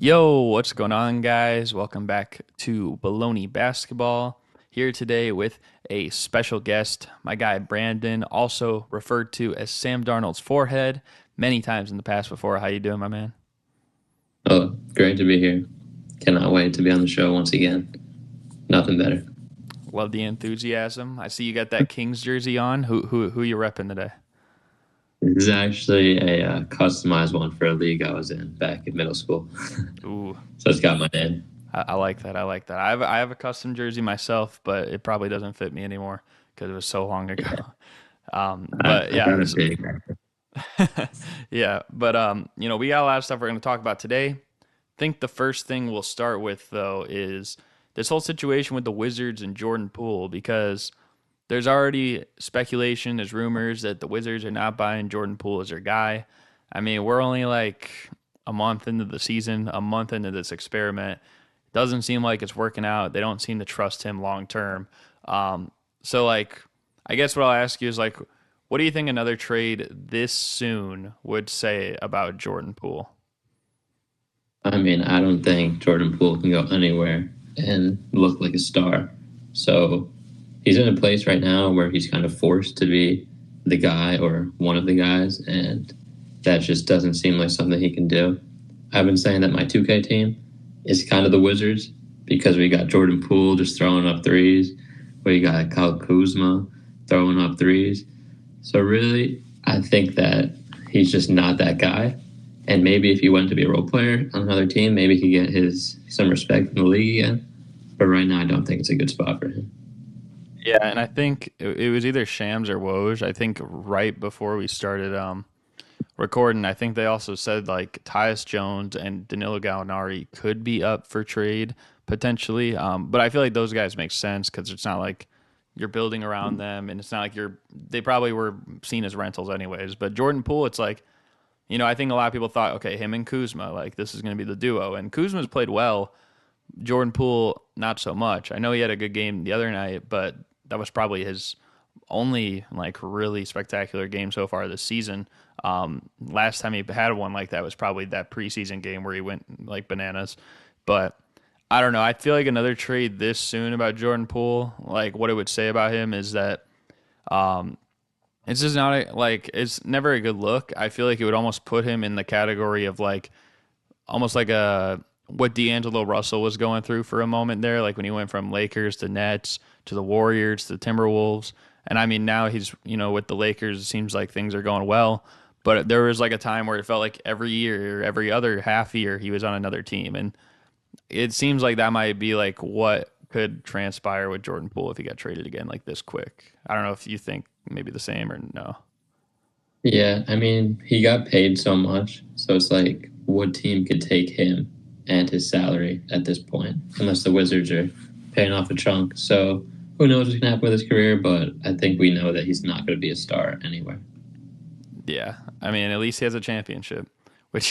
Yo, what's going on, guys? Welcome back to Bullony Basketball. Here today with a special guest, my guy Brandon, also referred to as Sam Darnold's forehead many times in the past before. How you doing, my man? Oh, great to be here. Cannot wait to be on the show once again. Nothing better. Love the enthusiasm. I see you got that Kings jersey on. Who you repping today? This is actually a customized one for a league I was in back in middle school. Ooh, So it's got my name. I like that. I like that. I have a custom jersey myself, but it probably doesn't fit me anymore because it was so long ago. Yeah, But I yeah, got a big. yeah, but we got a lot of stuff we're going to talk about today. Think the first thing we'll start with though is this whole situation with the Wizards and Jordan Poole because there's already speculation, there's rumors that the Wizards are not buying Jordan Poole as their guy. I mean, we're only like a month into the season, a month into this experiment. Doesn't seem like it's working out. They don't seem to trust him long term. So like I guess what I'll ask you is like what do you think another trade this soon would say about Jordan Poole? I mean, I don't think Jordan Poole can go anywhere and look like a star. So he's in a place right now where he's kind of forced to be the guy or one of the guys, and that just doesn't seem like something he can do. I've been saying that my 2K team is kind of the Wizards because we got Jordan Poole just throwing up threes. We got Kyle Kuzma throwing up threes. So really, I think that he's just not that guy. And maybe if he went to be a role player on another team, maybe he could get his some respect from the league again. But right now, I don't think it's a good spot for him. Yeah, and I think it was either Shams or Woj. I think right before we started recording, I think they also said like Tyus Jones and Danilo Gallinari could be up for trade potentially. But I feel like those guys make sense because it's not like you're building around them, and it's not like they probably were seen as rentals anyways. But Jordan Poole, it's like I think a lot of people thought, okay, him and Kuzma, like this is going to be the duo, and Kuzma's played well. Jordan Poole, not so much. I know he had a good game the other night, but that was probably his only like really spectacular game so far this season. Last time he had one like that was probably that preseason game where he went like bananas. But I don't know. I feel like another trade this soon about Jordan Poole, like what it would say about him is that it's just not like it's never a good look. I feel like it would almost put him in the category of like almost like a what D'Angelo Russell was going through for a moment there, like when he went from Lakers to Nets to the Warriors to the Timberwolves. And I mean, now he's, with the Lakers, it seems like things are going well. But there was like a time where it felt like every year or every other half year he was on another team. And it seems like that might be like what could transpire with Jordan Poole if he got traded again like this quick. I don't know if you think maybe the same or no. Yeah, I mean, he got paid so much, so it's like, what team could take him and his salary at this point? Unless the Wizards are paying off a chunk. So who knows what's gonna happen with his career? But I think we know that he's not going to be a star anywhere. Yeah, I mean, at least he has a championship, which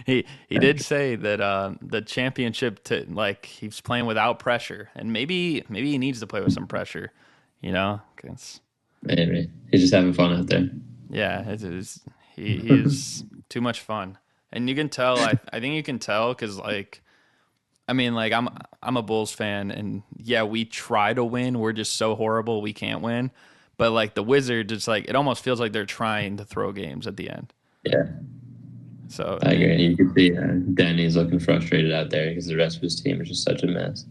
he did say that the championship to like he's playing without pressure, and maybe he needs to play with some pressure, 'cause Maybe he's just having fun out there. yeah, it is he is too much fun, and you can tell. I think you can tell because like I mean like I'm a Bulls fan, and yeah, we try to win. We're just so horrible we can't win. But like the Wizards, it's like it almost feels like they're trying to throw games at the end. Yeah, So I agree. You can see Danny's looking frustrated out there because the rest of his team is just such a mess.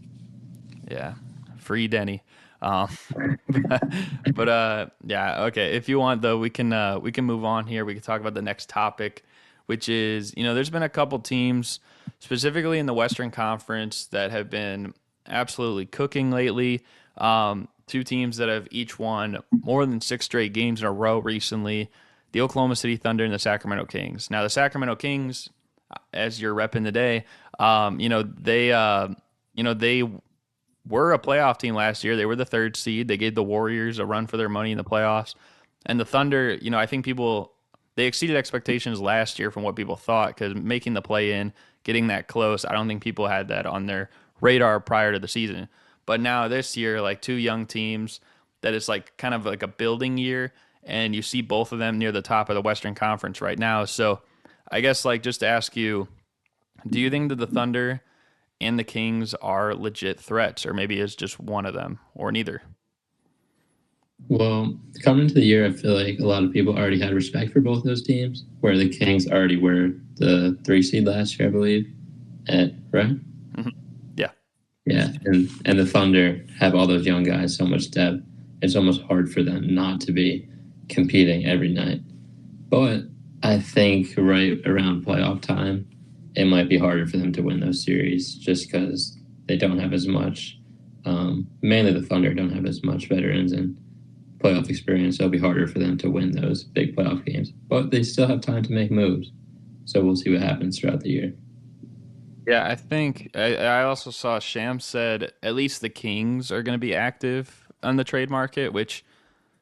yeah, free Denny. Um, but yeah, okay. If you want though, we can move on here. We can talk about the next topic, which is there's been a couple teams specifically in the Western Conference that have been absolutely cooking lately. Two teams that have each won more than six straight games in a row recently. The Oklahoma City Thunder and the Sacramento Kings. Now the Sacramento Kings, as you're repping today, they were a playoff team last year. They were the third seed. They gave the Warriors a run for their money in the playoffs. And the Thunder, I think they exceeded expectations last year from what people thought because making the play in, getting that close, I don't think people had that on their radar prior to the season. But now this year, like two young teams that is like kind of like a building year, and you see both of them near the top of the Western Conference right now. So I guess like just to ask you, Do you think that the Thunder and the Kings are legit threats, or maybe it's just one of them, or neither? Well, coming into the year, I feel like a lot of people already had respect for both those teams, where the Kings already were the 3 seed last year, I believe. Right? Mhm. Yeah. Yeah, and the Thunder have all those young guys, so much depth. It's almost hard for them not to be competing every night. But I think right around playoff time, it might be harder for them to win those series just because they don't have as much. Mainly the Thunder don't have as much veterans and playoff experience, so it'll be harder for them to win those big playoff games. But they still have time to make moves, so we'll see what happens throughout the year. Yeah, I think I also saw Sham said at least the Kings are going to be active on the trade market, which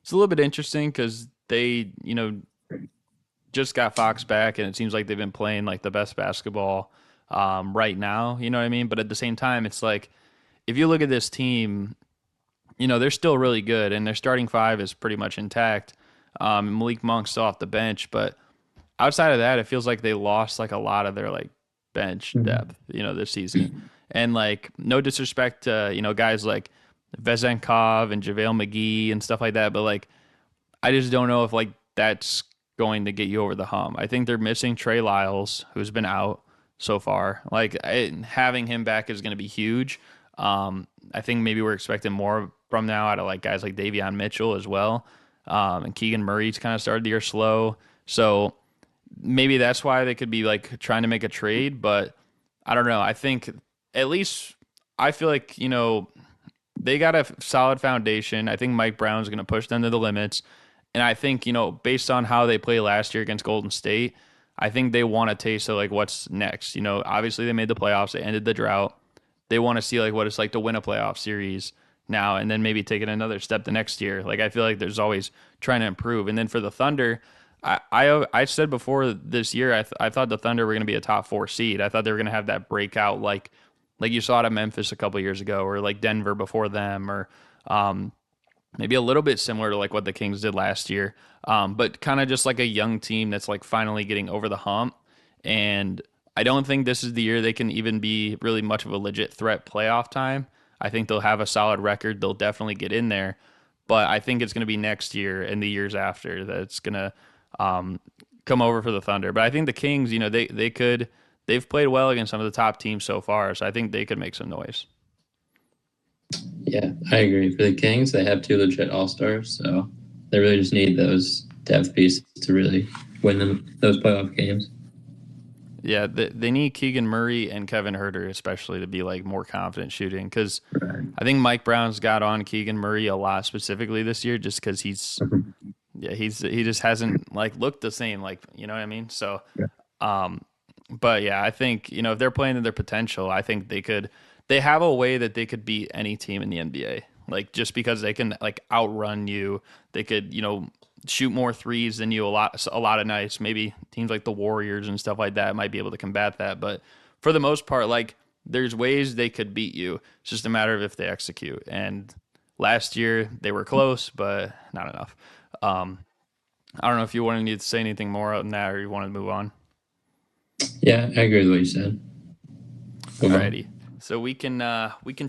is a little bit interesting because they, just got Fox back, and it seems like they've been playing like the best basketball right now. You know what I mean? But at the same time, it's like if you look at this team, they're still really good, and their starting five is pretty much intact. Malik Monk's still off the bench, but outside of that, it feels like they lost like a lot of their like bench depth, this season. And like no disrespect to, guys like Vezenkov and JaVale McGee and stuff like that, but like I just don't know if like that's going to get you over the hump. I think they're missing Trey Lyles, who's been out so far. Like having him back is going to be huge. I think maybe we're expecting more from now out of like guys like Davion Mitchell as well. And Keegan Murray's kind of started the year slow. So maybe that's why they could be like trying to make a trade, but I don't know. I think at least I feel like, they got a solid foundation. I think Mike Brown's going to push them to the limits. And I think, based on how they played last year against Golden State, I think they want a taste of like what's next. Obviously they made the playoffs, they ended the drought. They want to see like what it's like to win a playoff series now and then maybe take it another step the next year. Like I feel like there's always trying to improve. And then for the Thunder, I said before this year I thought the Thunder were going to be a top 4 seed. I thought they were going to have that breakout like you saw it at Memphis a couple years ago, or like Denver before them, or maybe a little bit similar to like what the Kings did last year, but kind of just like a young team that's like finally getting over the hump. And I don't think this is the year they can even be really much of a legit threat playoff time. I think they'll have a solid record. They'll definitely get in there, but I think it's going to be next year and the years after that it's going to come over for the Thunder. But I think the Kings, they've played well against some of the top teams so far, so I think they could make some noise. Yeah, I agree. For the Kings, they have 2 legit all-stars, so they really just need those depth pieces to really win them those playoff games. Yeah, they need Keegan Murray and Kevin Herter especially to be like more confident shooting because Right. I think Mike Brown's got on Keegan Murray a lot specifically this year just because he just hasn't like looked the same, like, you know what I mean? So Yeah. um but yeah, I think, if they're playing to their potential, I think they have a way that they could beat any team in the NBA. Like just because they can like outrun you, they could, shoot more threes than you a lot of nights. Maybe teams like the Warriors and stuff like that might be able to combat that, but for the most part, like there's ways they could beat you. It's just a matter of if they execute. And last year they were close, but not enough. I don't know if you wanted me to say anything more on that or you want to move on. Yeah, I agree with what you said. Move on. Alrighty. So we can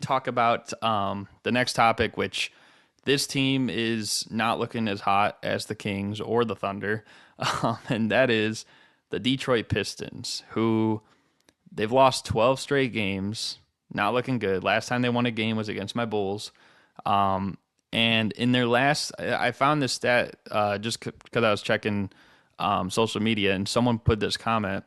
talk about the next topic, which this team is not looking as hot as the Kings or the Thunder, and that is the Detroit Pistons, who they've lost 12 straight games, not looking good. Last time they won a game was against my Bulls. And in their last, I found this stat just because I was checking social media, and someone put this comment.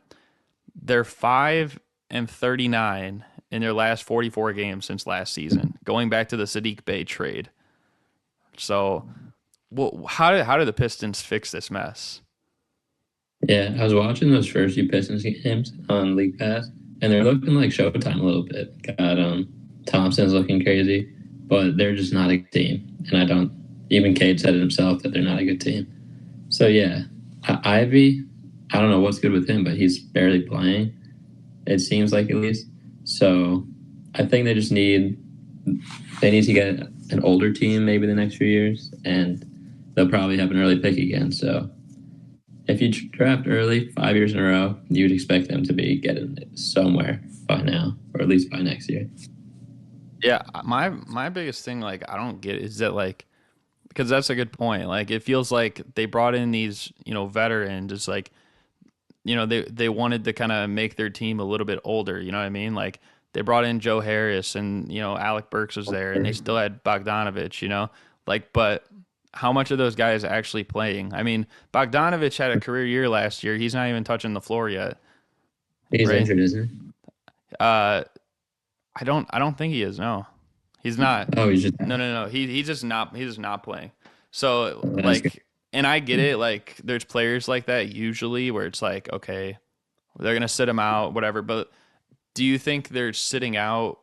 They're 5-39 in their last 44 games since last season, going back to the Sadiq Bey trade. So, well, how did the Pistons fix this mess? Yeah, I was watching those first few Pistons games on League Pass, and they're looking like Showtime a little bit. Got Thompson's looking crazy, but they're just not a good team. And I don't. Even Cade said it himself that they're not a good team. So yeah, Ivy, I don't know what's good with him, but he's barely playing. It seems like at least. So I think they need to get an older team maybe the next few years, and they'll probably have an early pick again. So if you draft early 5 years in a row, you'd expect them to be getting it somewhere by now, or at least by next year. Yeah, my biggest thing, like, I don't get is that, like, because that's a good point. Like, it feels like they brought in these, veterans. It's like, they wanted to kind of make their team a little bit older. You know what I mean? Like, they brought in Joe Harris, and Alec Burks was there, and they still had Bogdanovich. Like, but how much of those guys actually playing? I mean, Bogdanovich had a career year last year. He's not even touching the floor yet, He's right? injured, isn't Uh, I don't think he is. No, he's not. he? Oh, he's just No. He's just not playing. So, that's good. like, and I get it. Like, there's players like that usually where it's like, okay, they're gonna sit him out, whatever. But do you think they're sitting out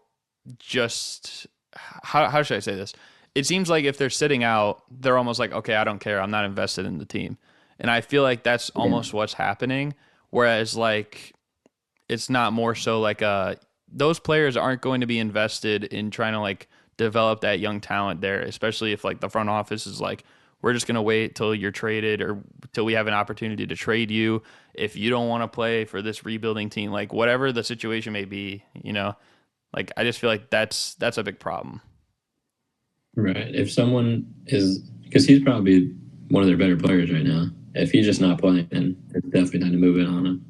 just how should I say this? It seems like if they're sitting out, they're almost like, okay, I don't care. I'm not invested in the team. And I feel like that's Yeah, almost what's happening. Whereas, like, it's not more so like those players aren't going to be invested in trying to, like, develop that young talent there, especially if, like, the front office is like, we're just going to wait till you're traded or till we have an opportunity to trade you if you don't want to play for this rebuilding team, like, whatever the situation may be. Like, I just feel like that's a big problem. right. If someone is, because he's probably one of their better players right now. If he's just not playing, then it's definitely time to move in on him.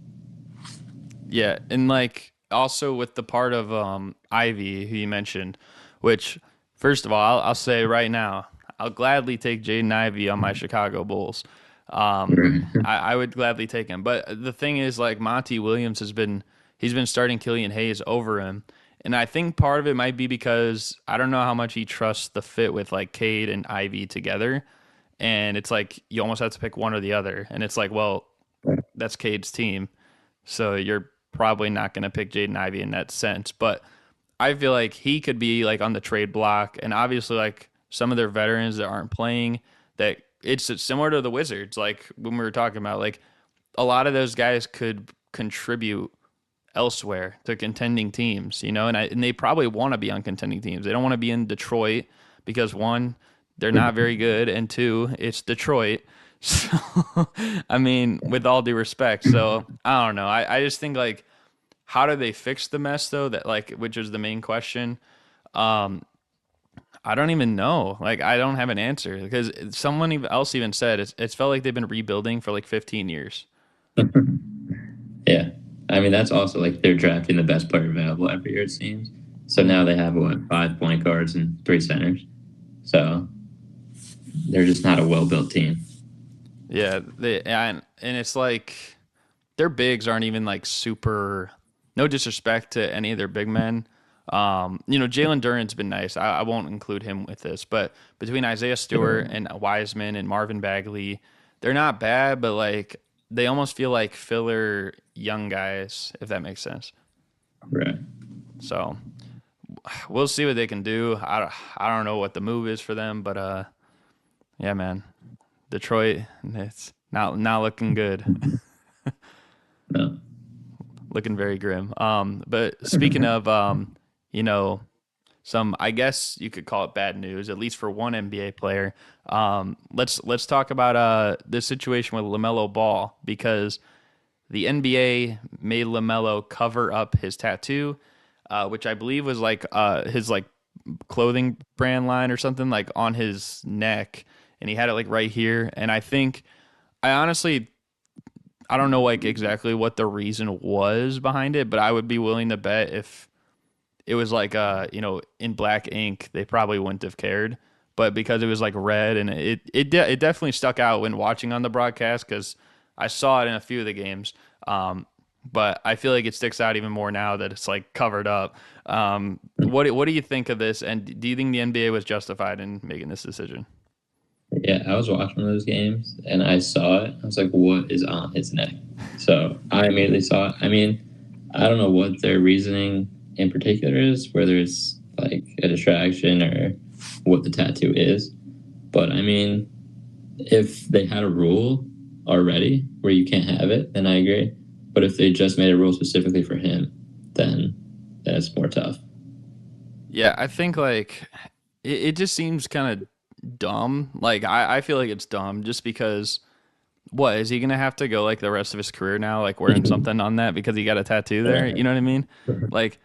Yeah, and, like, also with the part of Ivy who you mentioned, which, first of all, I'll say right now, I'll gladly take Jaden Ivey on my Chicago Bulls. Um, Right. I would gladly take him, but the thing is, like, Monty Williams he's been starting Killian Hayes over him, and I think part of it might be because I don't know how much he trusts the fit with, like, Cade and Ivy together, and it's like you almost have to pick one or the other, and it's like, well, that's Cade's team. So you're probably not going to pick Jaden Ivey in that sense. But I feel like he could be, like, on the trade block. And obviously, like, some of their veterans that aren't playing, that it's similar to the Wizards. Like, when we were talking about, like, a lot of those guys could contribute elsewhere to contending teams, and they probably want to be on contending teams. They don't want to be in Detroit because, one, they're not very good, and two, it's Detroit. So, I mean, with all due respect, so I don't know. I just think, like, how do they fix the mess though? That, like, which is the main question. Um, I don't even know. Like, I don't have an answer because else even said it's felt like they've been rebuilding for like 15 years. Yeah. I mean, that's also like they're drafting the best player available every year, it seems. So now they have, what, 5 point guards and 3 centers. So they're just not a well built team. Yeah, and it's like their bigs aren't even, like, super. No disrespect to any of their big men. Jalen Duren's been nice. I won't include him with this, but between Isaiah Stewart and Wiseman and Marvin Bagley, they're not bad, but, like, they almost feel like filler young guys, if that makes sense. Right. So we'll see what they can do. I don't know what the move is for them, but yeah, man, Detroit, it's not looking good. No. Looking very grim. But speaking of, you know, some, I guess you could call it bad news, at least for one NBA player. Let's talk about the situation with LaMelo Ball, because the NBA made LaMelo cover up his tattoo, which I believe was like his, like, clothing brand line or something, like, on his neck, and he had it, like, right here. And I honestly, I don't know, like, exactly what the reason was behind it, but I would be willing to bet if it was like in black ink, they probably wouldn't have cared. But because it was, like, red, and it definitely stuck out when watching on the broadcast because I saw it in a few of the games. But I feel like it sticks out even more now that it's, like, covered up. What do you think of this? And do you think the NBA was justified in making this decision? Yeah, I was watching those games and I saw it. I was like, what is on his neck? So I immediately saw it. I mean, I don't know what their reasoning in particular is, whether it's like a distraction or what the tattoo is. But I mean, if they had a rule already where you can't have it, then I agree. But if they just made a rule specifically for him, then that's more tough. Yeah, I think, like, it just seems kind of dumb. Like, I feel like it's dumb just because What is he gonna have to go like the rest of his career now, like wearing something on that because he got a tattoo there? You know what I mean? Like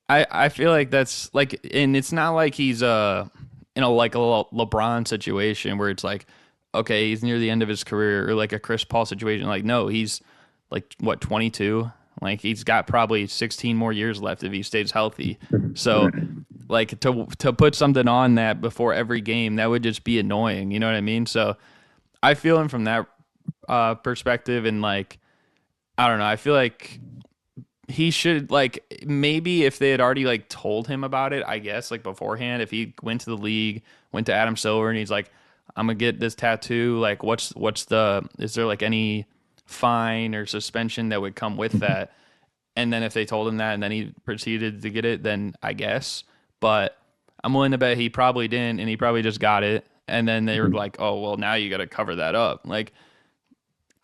I feel like that's like, and it's not like he's in a like a LeBron situation where it's like, okay, he's near the end of his career, or like a Chris Paul situation. Like, no, he's like what, 22? Like he's got probably 16 more years left if he stays healthy. So Right. like to put something on that before every game, that would just be annoying. You know what I mean? So I feel him from that perspective, and like I don't know, I feel like he should, like, maybe if they had already like told him about it, I guess like beforehand, if he went to the league, went to Adam Silver, and he's like, I'm gonna get this tattoo, like what's the, is there like any fine or suspension that would come with that? And then if they told him that and then he proceeded to get it, then I guess. But I'm willing to bet he probably didn't, and he probably just got it, and then they were like, oh well, now you got to cover that up. Like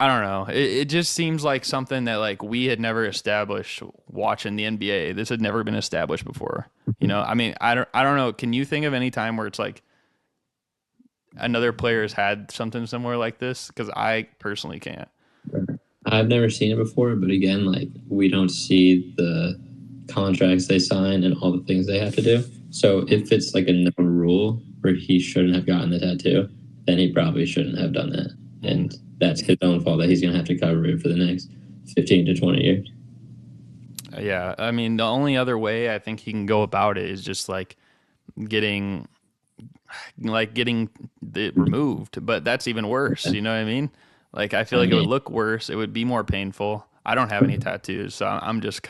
I don't know. It just seems like something that like we had never established watching the NBA. This had never been established before. You know, I mean, I don't know. Can you think of any time where it's like another player has had something similar like this? Because I personally can't. I've never seen it before, but again, like we don't see the contracts they sign and all the things they have to do. So if it's like a known rule where he shouldn't have gotten the tattoo, then he probably shouldn't have done that. And that's his own fault that he's going to have to cover it for the next 15 to 20 years. Yeah, I mean, the only other way I think he can go about it is just getting getting it removed, but that's even worse. You know what I mean? Like I feel I like it would mean, look worse. It would be more painful. I don't have any tattoos, so I'm just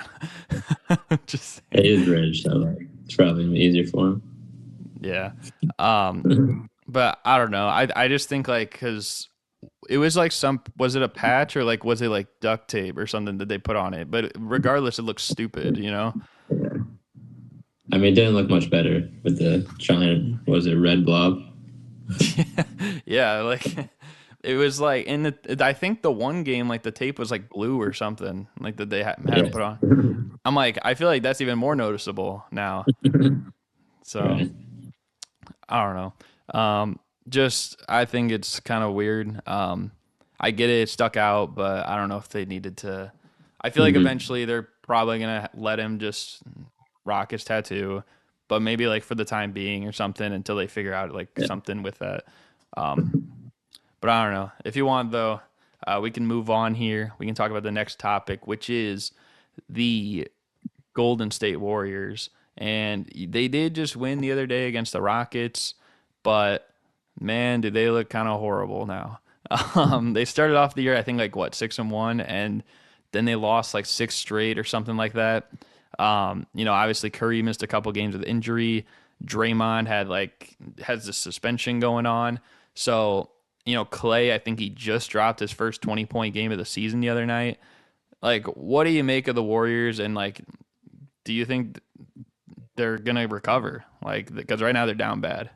just it is rich, so like, it's probably going to be easier for yeah. Um, him. but I don't know. I just think like because it was like some, was it a patch or like was it like duct tape or something that they put on it? But regardless, it looks stupid. You know? I mean, it didn't look much better with the giant, was it red blob? Yeah, like it was like in the, I think the one game like the tape was like blue or something like that they had to Yeah. put on. I'm like, I feel like that's even more noticeable now. So Right. I don't know. Just I think it's kind of weird. I get it, it stuck out, but I don't know if they needed to. I feel like Mhm. eventually they're probably gonna let him just rock his tattoo, but maybe like for the time being or something until they figure out like Yeah. something with that. Um, but I don't know. If you want though, we can move on here. We can talk about the next topic, which is the Golden State Warriors. And they did just win the other day against the Rockets, but man, do they look kind of horrible now. They started off the year, I think, like what, 6-1, and then they lost like six straight or something like that. You know, obviously Curry missed a couple games with injury. Draymond has the suspension going on. So, you know, Clay, I think he just dropped his first 20-point game of the season the other night. Like, what do you make of the Warriors, and like, do you think they're gonna recover? Like, because right now they're down bad.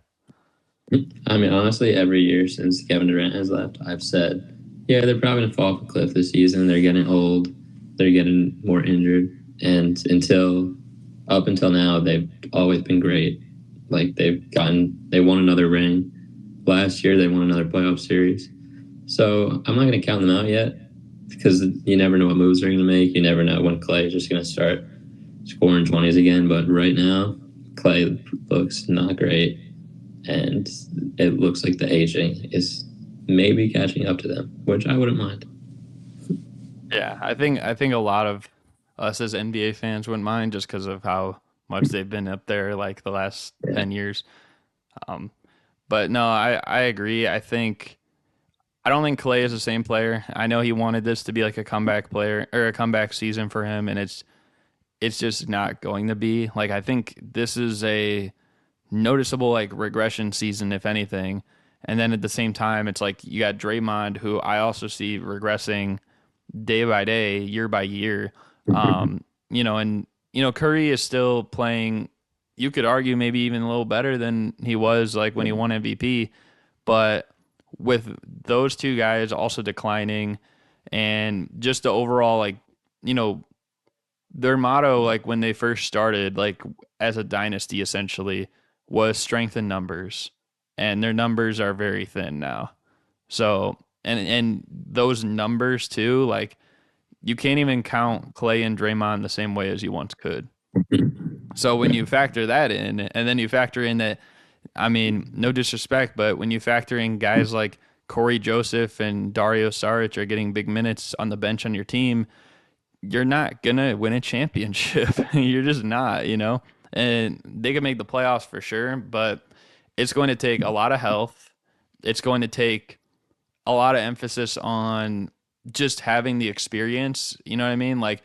I mean, honestly, every year since Kevin Durant has left, I've said, yeah, they're probably going to fall off a cliff this season. They're getting old. They're getting more injured. And up until now, they've always been great. Like, they won another ring. Last year, they won another playoff series. So I'm not going to count them out yet because you never know what moves they're going to make. You never know when Clay is just going to start scoring 20s again. But right now, Clay looks not great, and it looks like the aging is maybe catching up to them, which I wouldn't mind. Yeah, I think a lot of us as NBA fans wouldn't mind just because of how much they've been up there like the last Yeah. 10 years. Um, but no, I agree. I don't think Clay is the same player. I know he wanted this to be like a comeback player or a comeback season for him, and it's just not going to be. Like I think this is a noticeable like regression season, if anything. And then at the same time, it's like you got Draymond, who I also see regressing day by day, year by year. You know, and you know Curry is still playing. You could argue maybe even a little better than he was like when he won MVP, but with those two guys also declining, and just the overall like you know their motto like when they first started like as a dynasty essentially was strength in numbers, and their numbers are very thin now. So and those numbers too, like you can't even count Clay and Draymond the same way as you once could. So when Yeah. you factor that in, and then you factor in that, I mean, no disrespect, but when you factor in guys like Corey Joseph and Dario Saric are getting big minutes on the bench on your team, you're not gonna win a championship. You're just not, you know. And they can make the playoffs for sure, but it's going to take a lot of health. It's going to take a lot of emphasis on just having the experience. You know what I mean? Like,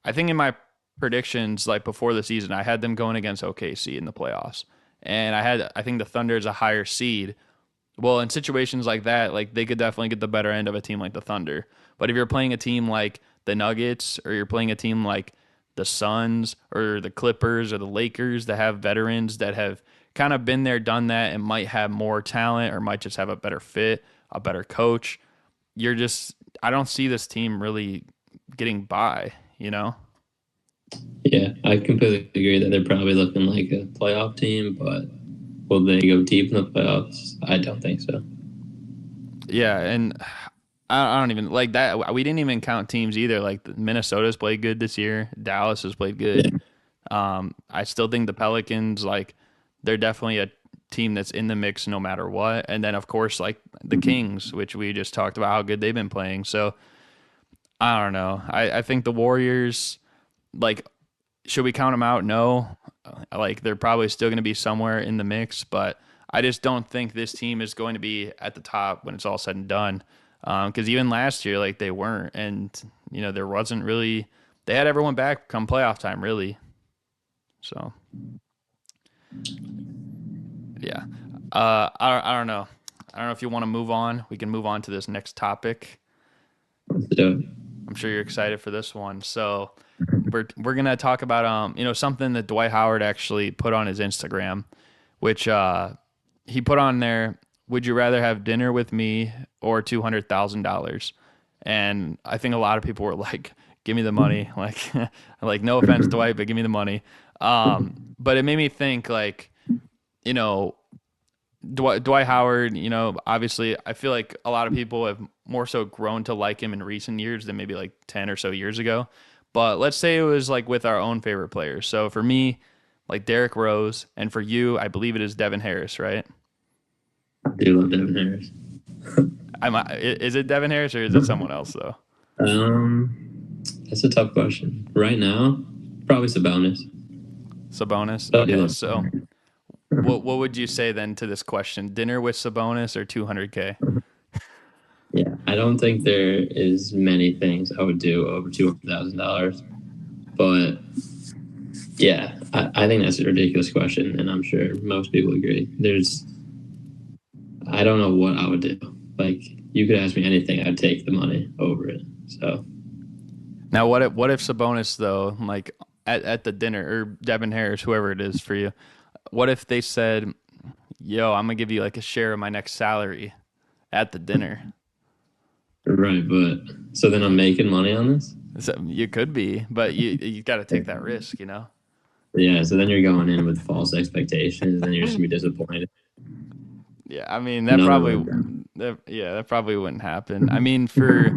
I think in my predictions, like before the season, I had them going against OKC in the playoffs, and I think the Thunder is a higher seed. Well, in situations like that, like they could definitely get the better end of a team like the Thunder. But if you're playing a team like the Nuggets, or you're playing a team like the Suns or the Clippers or the Lakers that have veterans that have kind of been there, done that, and might have more talent or might just have a better fit, a better coach, you're just, I don't see this team really getting by, you know? Yeah, I completely agree that they're probably looking like a playoff team, but will they go deep in the playoffs? I don't think so. Yeah, and I don't even like that. We didn't even count teams either. Like Minnesota's played good this year. Dallas has played good. Yeah, I still think the Pelicans, like, they're definitely a team that's in the mix no matter what. And then, of course, like the Kings, which we just talked about how good they've been playing. So I don't know. I think the Warriors, like, should we count them out? No. Like, they're probably still going to be somewhere in the mix, but I just don't think this team is going to be at the top when it's all said and done. Because even last year, like, they weren't. And, you know, there wasn't really, they had everyone back come playoff time, really. So. Yeah. I don't know. I don't know if you want to move on. We can move on to this next topic. let's do it. I'm sure you're excited for this one. So we're gonna talk about something that Dwight Howard actually put on his Instagram, which he put on there. Would you rather have dinner with me or $200,000? And I think a lot of people were like, "Give me the money." Like no offense, Dwight, but give me the money. But it made me think like, you know, Dwight Howard, obviously, I feel like a lot of people have more so grown to like him in recent years than maybe like 10 or so years ago. But let's say it was like with our own favorite players. So for me, like Derrick Rose, and for you, I believe it is Devin Harris, right? I do love Devin Harris. Is it Devin Harris or is it someone else though? That's a tough question. Right now, probably Sabonis. Sabonis. But I do Okay, love so Devin what would you say then to this question? Dinner with Sabonis or 200K? Harris. Yeah, I don't think there is many things I would do over $200,000, but yeah, I think that's a ridiculous question, and I'm sure most people agree. I don't know what I would do. Like, you could ask me anything, I'd take the money over it. So, Now, what if Sabonis though, like at the dinner, or Devin Harris, whoever it is for you, what if they said, "Yo, I'm gonna give you like a share of my next salary at the dinner"? right, but so then I'm making money on this? So you could be, but you got to take that risk, you know. Yeah, so then you're going in with false expectations, and you're just gonna be disappointed. Yeah, I mean that Another probably letdown. that probably wouldn't happen. I mean for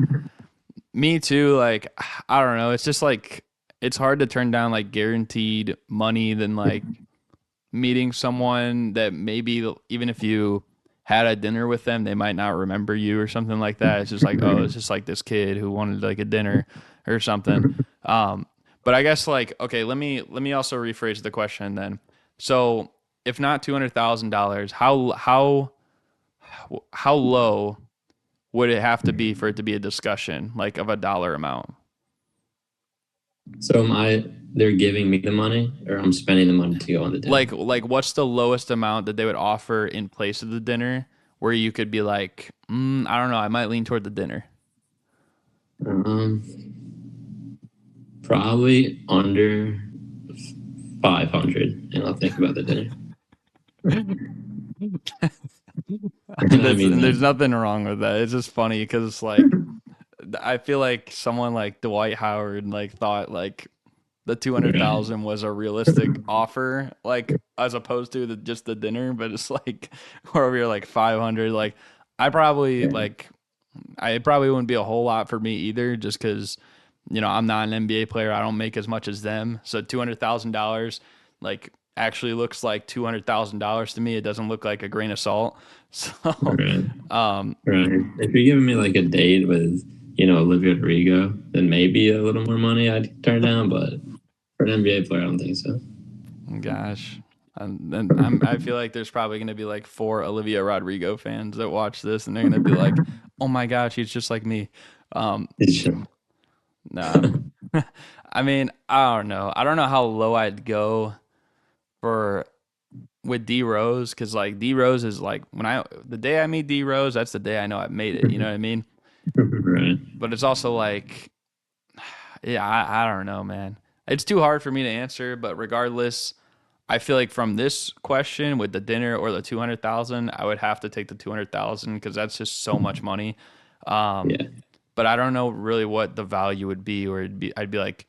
me too, like I don't know, it's just like it's hard to turn down like guaranteed money than like meeting someone that maybe even if you had a dinner with them, they might not remember you or something like that. It's just like, oh, it's just like this kid who wanted like a dinner or something. Um, but I guess like, okay, let me also rephrase the question then. So if not $200,000, how low would it have to be for it to be a discussion like of a dollar amount? So they're giving me the money, or I'm spending the money to go on the dinner? Like what's the lowest amount that they would offer in place of the dinner where you could be like, I don't know, I might lean toward the dinner. Um, Probably under 500, and I'll think about the dinner. I mean, There's nothing wrong with that. It's just funny because it's like I feel like someone like Dwight Howard like thought like the right. 200,000 was a realistic offer, like as opposed to just the dinner. But it's like, or over here like 500. Like I probably Yeah. like it probably wouldn't be a whole lot for me either, just because I'm not an NBA player. I don't make as much as them. So $200,000 like actually looks like $200,000 to me. It doesn't look like a grain of salt. So, Right. um, Right. If you're giving me like a date with, Olivia Rodrigo, then maybe a little more money I'd turn down. But for an NBA player, I don't think so. gosh. I feel like there's probably going to be like 4 Olivia Rodrigo fans that watch this, and they're going to be like, "Oh my gosh, he's just like me." Um, nah, I mean, I don't know. I don't know how low I'd go for with D Rose, because like D Rose is like the day I meet D Rose, that's the day I know I've made it. You know what I mean? Right. But it's also like, yeah, I don't know, man. It's too hard for me to answer. But regardless, I feel like from this question with the dinner or the 200,000, I would have to take the 200,000 because that's just so much money. Um, Yeah. but I don't know really what the value would be, or I'd be like,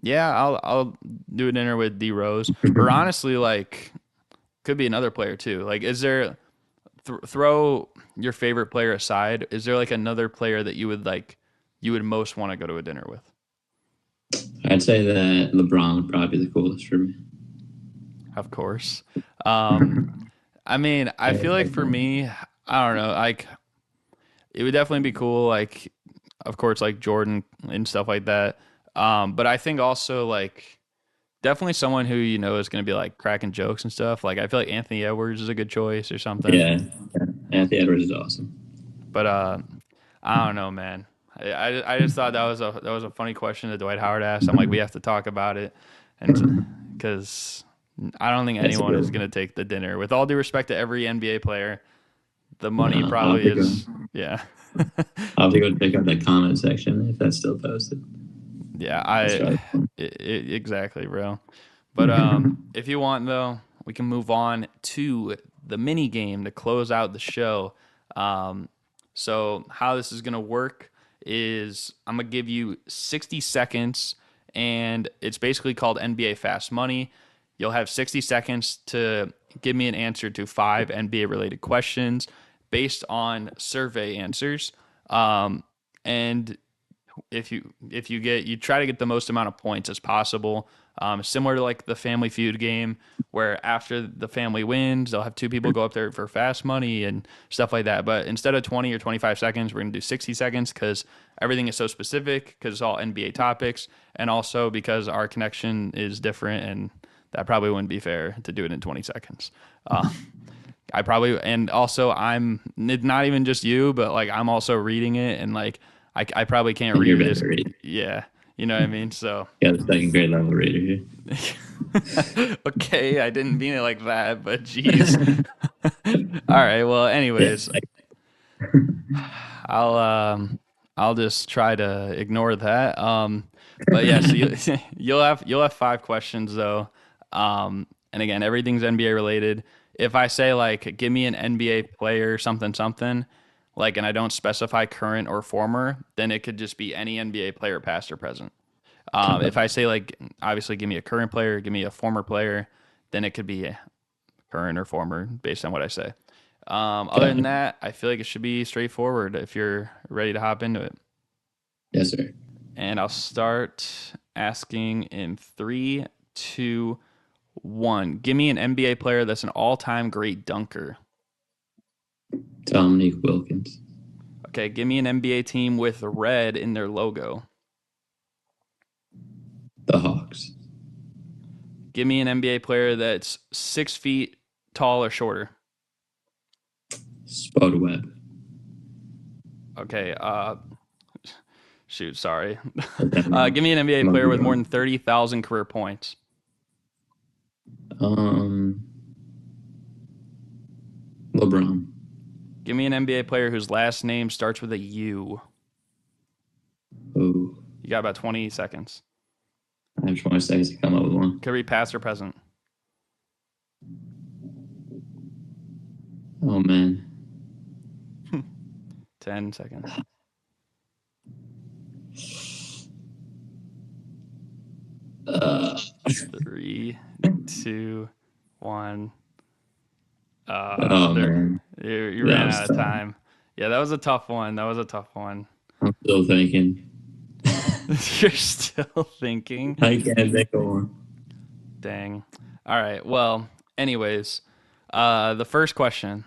yeah, I'll do a dinner with D Rose, or honestly, like could be another player too. Like, is there throw your favorite player aside? Is there like another player that you would most want to go to a dinner with? I'd say that LeBron would probably be the coolest for me. Of course. Um, I mean, I feel like for me, I don't know, like it would definitely be cool, like of course, like Jordan and stuff like that. But I think also like definitely someone who is going to be like cracking jokes and stuff. Like I feel like Anthony Edwards is a good choice or something. Yeah. Anthony Edwards is awesome. But I don't know, man. I just thought that was a funny question that Dwight Howard asked. I'm like, we have to talk about it, and because I don't think That's a anyone good is one. going to take the dinner. With all due respect to every NBA player, the money No, I'll have probably to go. is, yeah. I'll have to go check out that comment section if that's still posted. Yeah, That's right. exactly, bro. But if you want though, we can move on to the mini game to close out the show. Um, so how this is gonna work is I'm gonna give you 60 seconds, and it's basically called NBA Fast Money. You'll have 60 seconds to give me an answer to 5 NBA related questions based on survey answers. And if you try to get the most amount of points as possible, similar to like the Family Feud game, where after the family wins, they'll have 2 people go up there for fast money and stuff like that. But instead of 20 or 25 seconds, we're gonna do 60 seconds because everything is so specific, because it's all NBA topics, and also because our connection is different, and that probably wouldn't be fair to do it in 20 seconds. Uh, I probably, and also I'm not even just you, but like I'm also reading it, and like I probably can't And you're read it as, better read. yeah, you know what I mean? So, Got a second grade level reader here. okay, I didn't mean it like that, but geez. All right, well, Yeah. anyways, I'll I'll just try to ignore that. But yeah, so you'll have 5 questions though. And again, everything's NBA related. If I say like, give me an NBA player, something something, like, and I don't specify current or former, then it could just be any NBA player, past or present. If I say like, obviously, give me a current player, give me a former player, then it could be current or former based on what I say. Other than Gotcha. that, I feel like it should be straightforward if you're ready to hop into it. Yes, sir. And I'll start asking in 3, 2, 1. Give me an NBA player that's an all-time great dunker. Dominique Wilkins. Okay, give me an NBA team with red in their logo. The Hawks. Give me an NBA player that's 6 feet tall or shorter. Spud Webb. Okay, shoot, sorry. Okay, man. Give me an NBA I'm gonna player be with more than going. 30,000 career points. Um, LeBron. Give me an NBA player whose last name starts with a U. Oh, You got about 20 seconds. I have 20 seconds to come up with one. Could be past or present. Oh man. 10 seconds. Uh, 3, 2, 1. oh There, man, you that ran was out of tough. time. Yeah, that was a tough one. That was a tough one. I'm still thinking. You're still thinking. I can't think of one. Dang. All right. Well, anyways, the first question.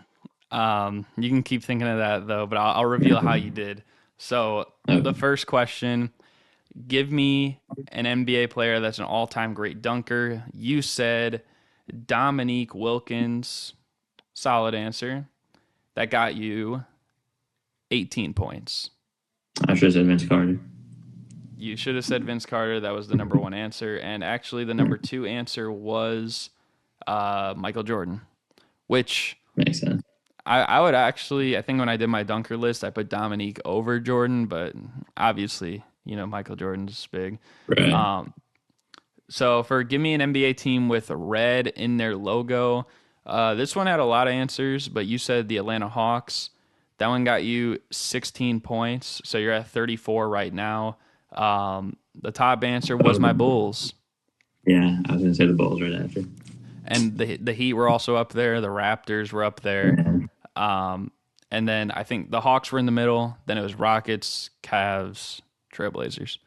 You can keep thinking of that though, but I'll reveal how you did. So the Okay. first question: give me an NBA player that's an all-time great dunker. You said Dominique Wilkins. Solid answer. That got you 18 points. I should have said Vince Carter. You should have said Vince Carter. That was the number one answer. And actually, the number two answer was Michael Jordan, which Makes sense. I would actually, I think when I did my dunker list, I put Dominique over Jordan, but obviously, Michael Jordan's big. Right. Um, so for give me an NBA team with red in their logo, this one had a lot of answers, but you said the Atlanta Hawks. That one got you 16 points, so you're at 34 right now. The top answer was my Bulls, Yeah, I was gonna say the Bulls right after. and the Heat were also up there. The Raptors were up there. Yeah. And then I think the Hawks were in the middle. Then it was Rockets, Cavs, Trailblazers.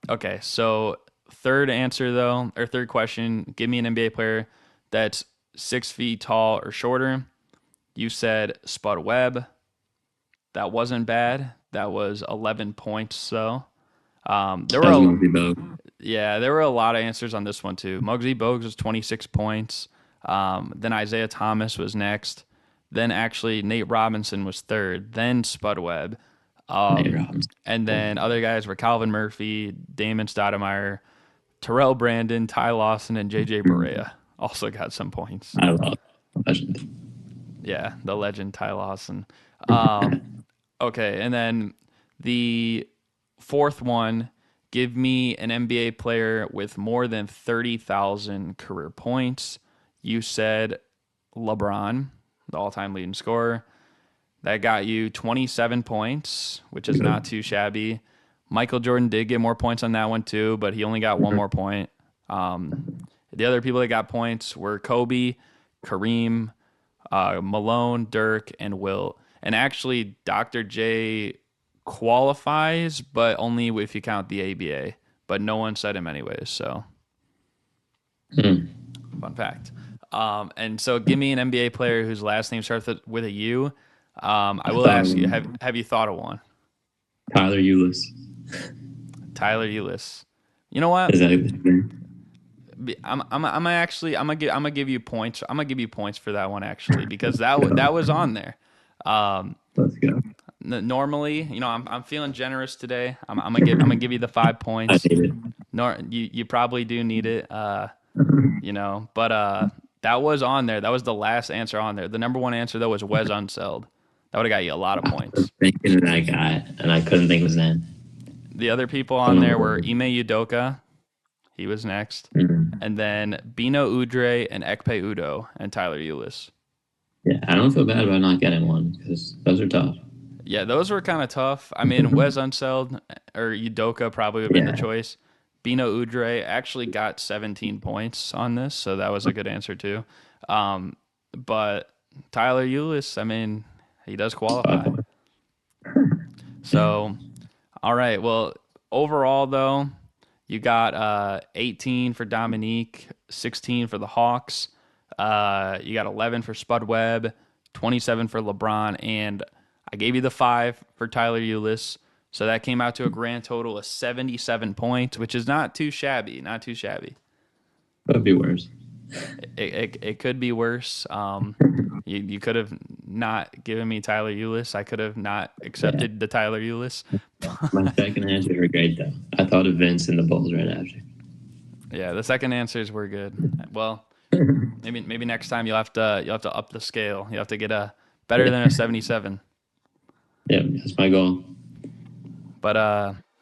Okay, so third answer though, or third question, give me an NBA player that's 6 feet tall or shorter. You said Spud Webb. That wasn't bad. That was 11 points though. There That were was a, Muggsy Bogues. yeah, there were a lot of answers on this one too. Muggsy Bogues was 26 points. Then Isaiah Thomas was next. Then actually Nate Robinson was third. Then Spud Webb. Nate Um, Robinson. and then other guys were Calvin Murphy, Damon Stoudemire, Terrell Brandon, Ty Lawson, and JJ Barea. Also got some points. I love legend. Yeah, the legend Ty Lawson. Um, okay, and then the fourth one, give me an NBA player with more than 30,000 career points. You said LeBron, the all-time leading scorer. That got you 27 points, which is not too shabby. Michael Jordan did get more points on that one too, but he only got one more point. The other people that got points were Kobe, Kareem, Malone, Dirk, and Wilt. And actually, Dr. J qualifies, but only if you count the ABA. But no one said him anyways, so Hmm. fun fact. And so give me an NBA player whose last name starts with a U. I I will thought of ask you, him. have you thought of one? Tyler Eulis. Tyler Ulis. You know what? Is that his name? I'm gonna give you points. I'm gonna give you points for that one actually because that was on there. Um, Let's go. Normally, I'm feeling generous today. I'm gonna give you the five I points. need it. Nor you probably do need it. But that was on there. That was the last answer on there. The number one answer though was Wes Unseld. That would have got you a lot of I was points. thinking of that guy, and I couldn't think of his name. The other people I don't on there were know. Ime Udoka. He was next. Mhm. And then Bino Udre and Ekpe Udo and Tyler Ulis. Yeah, I don't feel bad about not getting one because those are tough. Yeah, those were kind of tough. I mean, Wes Unseld or Udoka probably would have been the Yeah, choice. Bino Udre actually got 17 points on this, so that was a good answer too. Um, but Tyler Ulis, I mean, he does spot qualify. on. So, all right. Well, overall though, you got 18 for Dominique, 16 for the Hawks. You got 11 for Spud Webb, 27 for LeBron, and I gave you the five for Tyler Ulis. So that came out to a grand total of 77 points, which is not too shabby. Not too shabby. Could be worse. It could be worse. You could have not given me Tyler Ulis. I could have not Yeah, accepted the Tyler Ulis. my second answers were great though. I thought of Vince and the Bulls right after. Yeah, the second answers were good. Well, maybe next time you'll have to up the scale. You have to get a better than a 77. Yeah, that's my goal. But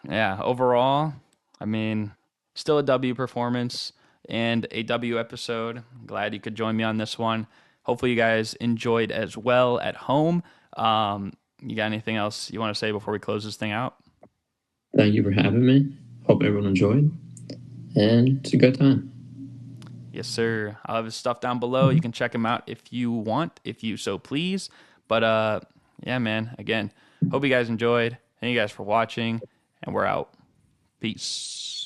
yeah, overall, I mean, still a W performance and a W episode. Glad you could join me on this one. Hopefully you guys enjoyed as well at home. You got anything else you want to say before we close this thing out? Thank you for having me. Hope everyone enjoyed, and it's a good time. Yes, sir. I'll have his stuff down below. You can check him out if you want, if you so please. But yeah, man. Again, hope you guys enjoyed. Thank you guys for watching, and we're out. Peace.